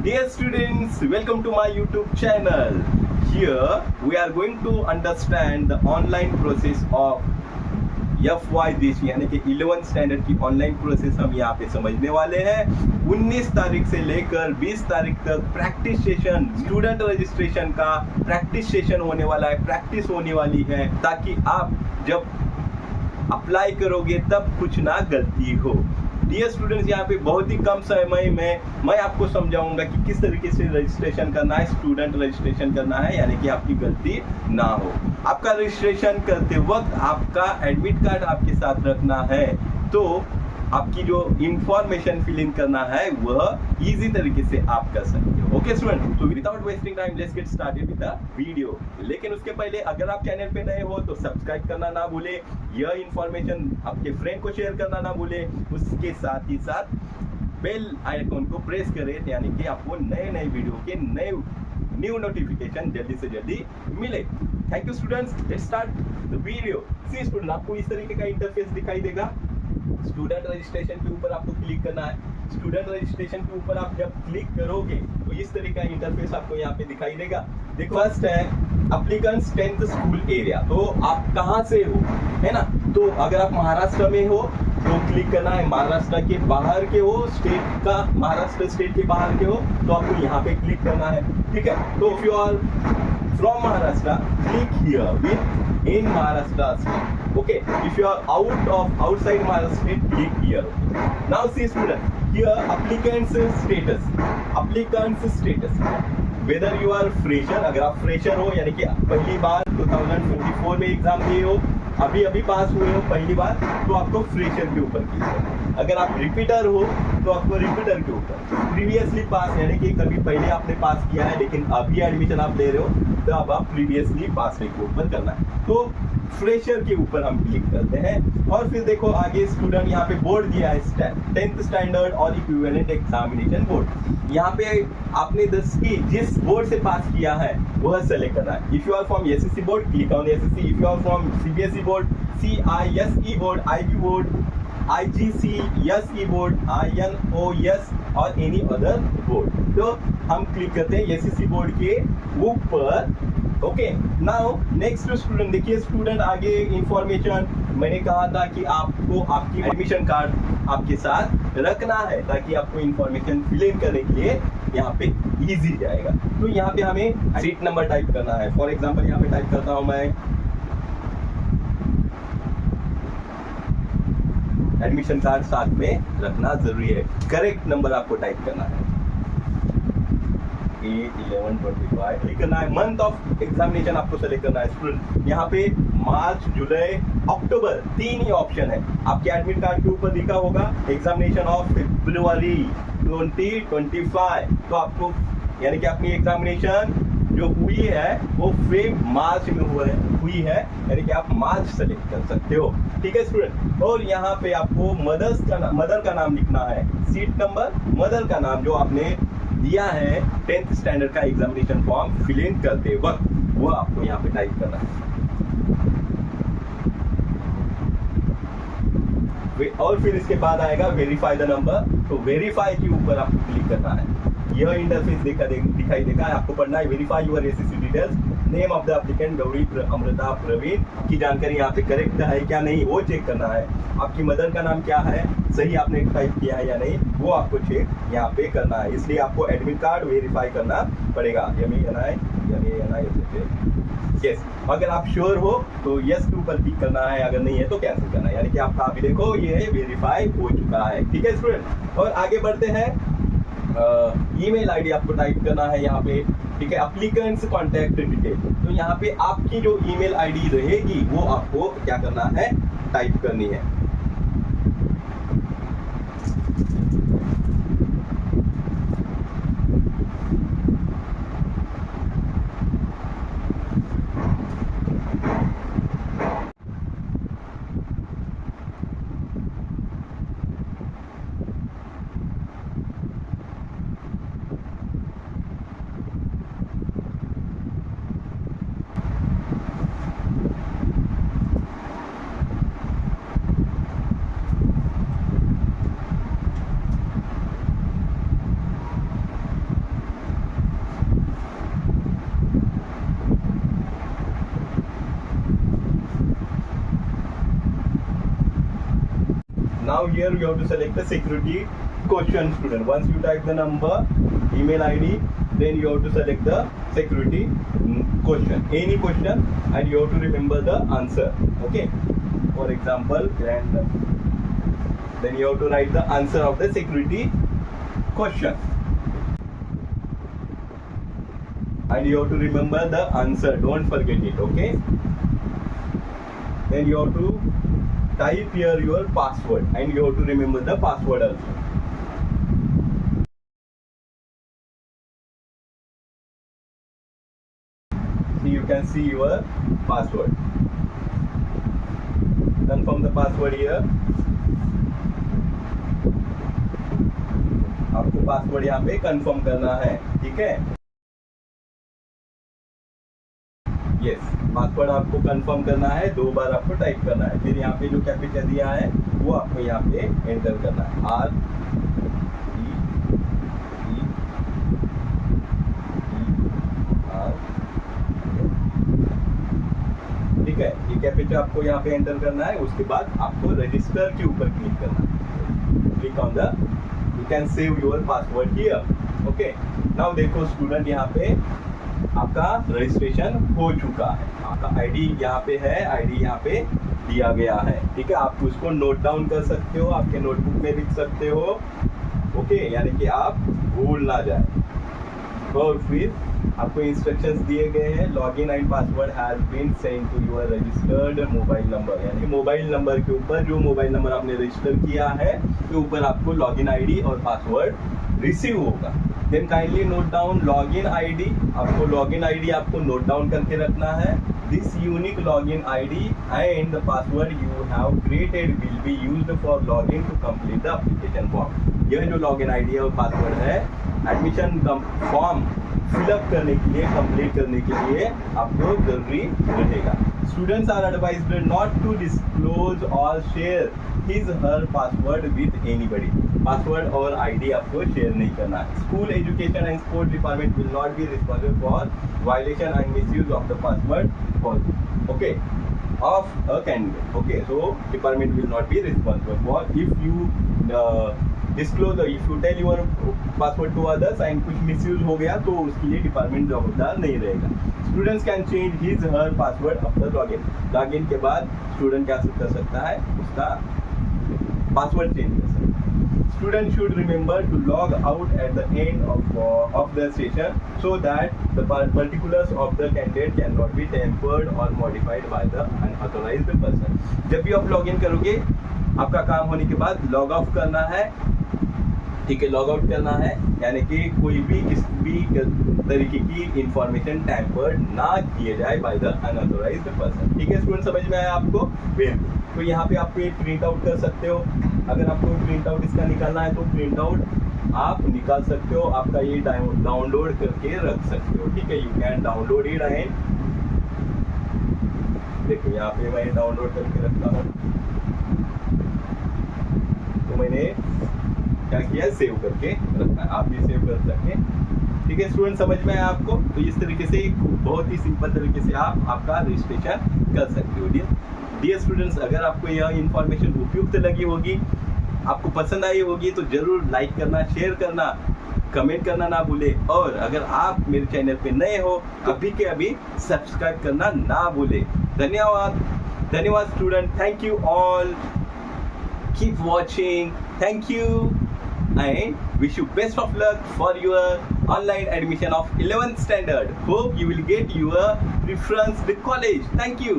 Dear students, welcome to my YouTube channel. Here we are going to understand the online process of FYDC यानी कि 11th standard की online process हम यहाँ पे समझने वाले हैं। 19 तारीख से लेकर 20 तारीख तक प्रैक्टिस सेशन, स्टूडेंट रजिस्ट्रेशन का प्रैक्टिस सेशन होने वाला है, प्रैक्टिस होने वाली है, ताकि आप जब अप्लाई करोगे तब कुछ ना गलती हो। डियर स्टूडेंट्स, यहाँ पे बहुत ही कम समय में मैं आपको समझाऊंगा कि किस तरीके से रजिस्ट्रेशन करना है, स्टूडेंट रजिस्ट्रेशन करना है, यानी कि आपकी गलती ना हो। आपका रजिस्ट्रेशन करते वक्त आपका एडमिट कार्ड आपके साथ रखना है, तो आपकी जो इंफॉर्मेशन फिल इन करना है वह इजी तरीके से आप कर सकते हो। ओके स्टूडेंट, तो without wasting time let's get started with the video. लेकिन उसके पहले अगर आप चैनल पे नए हो तो सब्सक्राइब करना ना भूले, यह इंफॉर्मेशन आपके फ्रेंड को शेयर करना ना भूले, उसके साथ ही साथ बेल आइकन को प्रेस करें, यानी कि आपको नए नए वीडियो के न्यू नोटिफिकेशन जल्दी से जल्दी मिले। Thank you students, let's start the video. See student, आपको इस तरीके का इंटरफेस दिखाई देगा। स्टूडेंट रजिस्ट्रेशन के ऊपर आपको क्लिक करना है। स्टूडेंट रजिस्ट्रेशन के ऊपर आप जब क्लिक करोगे तो इस तरह का इंटरफेस आपको यहाँ पे दिखाई देगा। देखो, फर्स्ट है एप्लीकेंट्स 10th स्कूल एरिया, तो आप कहाँ से हो, है ना। तो अगर आप महाराष्ट्र में हो तो क्लिक करना है, महाराष्ट्र के बाहर के हो, स्टेट का महाराष्ट्र स्टेट के बाहर के हो तो आपको यहाँ पे क्लिक करना है, ठीक है। तो if you are from Maharashtra, click here with in Maharashtra state. Okay, if you are outside Maharashtra state, click here. Now see student, here applicants status, whether you are fresher, अगर आप fresher हो यानी कि पहली बार 2024 में exam दिए हो, अभी पास हुए हो पहली बार, तो आपको फ्रेशर के ऊपर क्लिक करना है। अगर आप रिपीटर हो तो आपको रिपीटर के ऊपर, प्रीवियसली पास यानी कि कभी पहले आपने पास किया है लेकिन अभी एडमिशन आप ले रहे हो तो अब आप प्रीवियसली पास के ऊपर करना है, तो फ्रेशर के ऊपर हम क्लिक करते हैं। और फिर देखो आगे स्टूडेंट यहाँ पे बोर्ड दिया है, 10th स्टैंडर्ड और इक्विवेलेंट एग्जामिनेशन बोर्ड। यहाँ पे आपने 10 की जिस बोर्ड से पास किया है वह सेलेक्ट करना है। If you are from SSC board, click on SSC. If you are from CBSE board, CISE board, IB board, IGCSE board, INOS और एनी अदर बोर्ड, तो हम क्लिक करते हैं एसएससी बोर्ड के ऊपर। ओके, नाउ नेक्स्ट स्टूडेंट, देखिए student आगे information मैंने कहा था कि आपको आपकी एडमिशन कार्ड आपके साथ रखना है ताकि आपको इंफॉर्मेशन फिल इन करने के लिए यहाँ पे इजी जाएगा। तो यहाँ पे हमें सीट नंबर टाइप करना है। फॉर एग्जांपल यहाँ पे टाइप करता हूँ मैं, एडमिशन कार्ड साथ में रखना जरूरी है। करेक्ट नंबर आपको टाइप करना है, 1125 क्लिक करना है। मंथ ऑफ एग्जामिनेशन आपको सेलेक्ट करना है स्टूडेंट। यहाँ पे मार्च, जुलाई, अक्टूबर 3 ही ऑप्शन है। आपके एडमिट कार्ड के ऊपर लिखा होगा एग्जामिनेशन ऑफ फरवरी 2025, तो आपको यानी कि अपनी एग्जामिनेशन जो हुई है वो मार्च में हुई है, यानी कि आप मार्च सेलेक्ट कर सकते हो, ठीक है स्टूडेंट। और यहाँ पे आपको मदर का नाम लिखना है, सीट नंबर, मदर का नाम जो आपने दिया है 10th स्टैंडर्ड का एग्जामिनेशन फॉर्म फिल इन करते वक्त, वो आपको यहाँ पे टाइप करना है। और फिर इसके बाद आएगा वेरीफाई द नंबर, तो वेरीफाई के ऊपर आपको क्लिक करना है। यह इंटरफेस दिखाई देगा, आपको पढ़ना है verify your SSC details, name of the applicant Gauri Amruta Pravin की जानकारी यहाँ पे करेक्ट है क्या नहीं वो चेक करना है। आपकी मदर का नाम क्या है, सही आपने टाइप किया है या नहीं, वो आपको चेक यहाँ पे करना है। इसलिए आपको एडमिट कार्ड वेरीफाई करना पड़ेगा। यस, अगर आप श्योर हो तो यस के ऊपर क्लिक करना है, अगर नहीं है तो कैंसिल करना है, यानी कि आपका अभी देखो ये वेरीफाई हो चुका है, ठीक है स्टूडेंट। और आगे बढ़ते हैं, ईमेल आईडी आपको टाइप करना है यहाँ पे, ठीक है। एप्लीकेंट्स कॉन्टैक्ट डिटेल, तो यहाँ पे आपकी जो ईमेल आईडी रहेगी वो आपको क्या करना है, टाइप करनी है। Now here you have to select the security question, student. Once you type the number, email ID, then you have to select the security question, any question, and you have to remember the answer. Okay. For example, and then you have to write the answer of the security question, and you have to remember the answer. Don't forget it. Okay. Then you have to type here your password, and you have to remember the password also. See, you can see your password. Confirm the password here. आपको password यहाँ पे confirm करना है, ठीक है? Yes, password आपको confirm करना है, 2 बार आपको टाइप करना है। फिर यहाँ पे जो कैपिचा दिया है वो आपको यहाँ पे एंटर करना है, R E R, ठीक है? ये कैपिचा आपको यहाँ पे एंटर करना है। उसके बाद आपको रजिस्टर के ऊपर क्लिक करना है। Click on the, you can save your password here. Okay. Now देखो स्टूडेंट, यहाँ पे आपका रजिस्ट्रेशन हो चुका है। आपका आईडी यहाँ पे है, आईडी यहाँ पे दिया गया है, ठीक है? आप उसको नोट डाउन कर सकते हो, आपके नोटबुक में लिख सकते हो। ओके, यानी कि आप भूल ना जाए। और फिर आपको इंस्ट्रक्शंस दिए गए हैं। Login and password has been send to your registered mobile number, यानी मोबाइल नंबर के ऊपर, जो मोबाइल नंबर आपने रजिस्टर किया है के ऊपर आपको लॉगिन आईडी और पासवर्ड रिसीव होगा। Then kindly note down login ID. आपको लॉगिन आईडी आपको नोट डाउन करके रखना है। This unique login ID and the password you have created will be used for login to complete the application form. यह जो login ID और password है, admission form fill up करने के लिए, कंप्लीट करने के लिए आपको जरूरी रहेगा। Students are advised not to disclose or share his her password with anybody. Password और आईडी आपको शेयर नहीं करना है। School education and sports department will not be responsible for violation and misuse of the password for okay of a candidate. Okay, so department will not be responsible for if you disclose, if you tell your password to others and कुछ misuse हो गया तो उसके लिए department जवाबदार नहीं रहेगा। Students can change his her password after login. Login के बाद स्टूडेंट क्या कर सकता है? उसका पासवर्ड चेंज कर सकता है। Student should remember to log out at the end of the session so that the particulars of the candidate cannot be tampered or modified by the unauthorized person. जब भी आप लॉगिन करोगे, आपका काम होने के बाद लॉग ऑफ करना है, ठीक है? लॉग आउट करना है, यानी कि कोई भी किसी भी तरीके की इंफॉर्मेशन टैम्पर्ड ना किए जाए बाय द अनऑथोराइज्ड पर्सन। ठीक है स्टूडेंट, समझ में आया आपको? बिल्कुल। तो यहाँ पे आपको एक प्रिंट आउट कर सकते हो। अगर आपको प्रिंट आउट इसका निकालना है तो प्रिंट आउट आप निकाल सकते हो। आपका ये डाउनलोड करके रख सकते हो, ठीक है? You can download it and देखो यहाँ पे मैं डाउनलोड करके रखता हूँ। तो मैंने क्या किया, सेव करके रखना है। आप भी सेव कर सकते हैं, ठीक है स्टूडेंट? समझ में आया आपको? तो इस तरीके से बहुत ही सिंपल तरीके से आप आपका रजिस्ट्रेशन कर सकते हो। डियर स्टूडेंट्स, अगर आपको यह इंफॉर्मेशन उपयुक्त लगी होगी, आपको पसंद आई होगी, तो जरूर लाइक करना, शेयर करना, कमेंट करना ना भूले। और अगर आप मेरे चैनल पे नए हो, अभी के अभी सब्सक्राइब करना ना भूले। धन्यवाद, धन्यवाद student. Thank you all, keep watching, thank you and wish you best of luck for your online admission of 11th standard. Hope you will get your preference the college. Thank you.